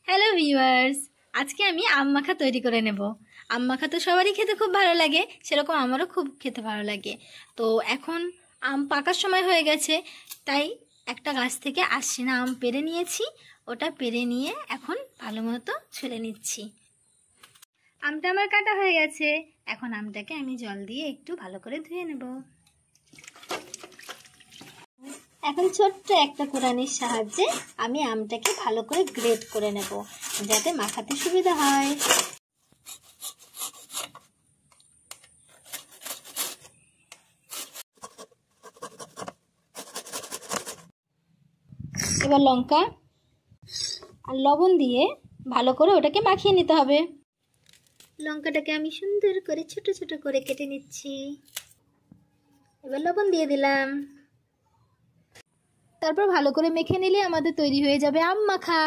Hello viewers, আজকে আমি আম মাখা তৈরি করে নেব। আম মাখা তো সবারই খেতে খুব ভালো লাগে, সেরকম আমারও খুব খেতে ভালো লাগে। তো এখন আম পাকার সময় হয়ে গেছে, তাই একটা গাছ থেকে আশ্বিনা আম পেড়ে নিয়েছি। ওটা পেড়ে নিয়ে এখন ভালো মতো ছুলে নিচ্ছি। আমটা আমার কাটা হয়ে গেছে, এখন আমটাকে আমি জল দিয়ে একটু ভালো করে ধুয়ে নেব। এখন ছোট্ট একটা কোরানির সাহায্যে আমি আমটাকে ভালো করে গ্রেট করে নেব, যাতে মাখাতে সুবিধা হয়। এবার লঙ্কা আর লবণ দিয়ে ভালো করে ওটাকে মাখিয়ে নিতে হবে। লঙ্কাটাকে আমি সুন্দর করে ছোট ছোট করে কেটে নিচ্ছি। এবার লবণ দিয়ে দিলাম, তারপর ভালো করে মেখে নিলে আমাদের তৈরি হয়ে যাবে আম মাখা।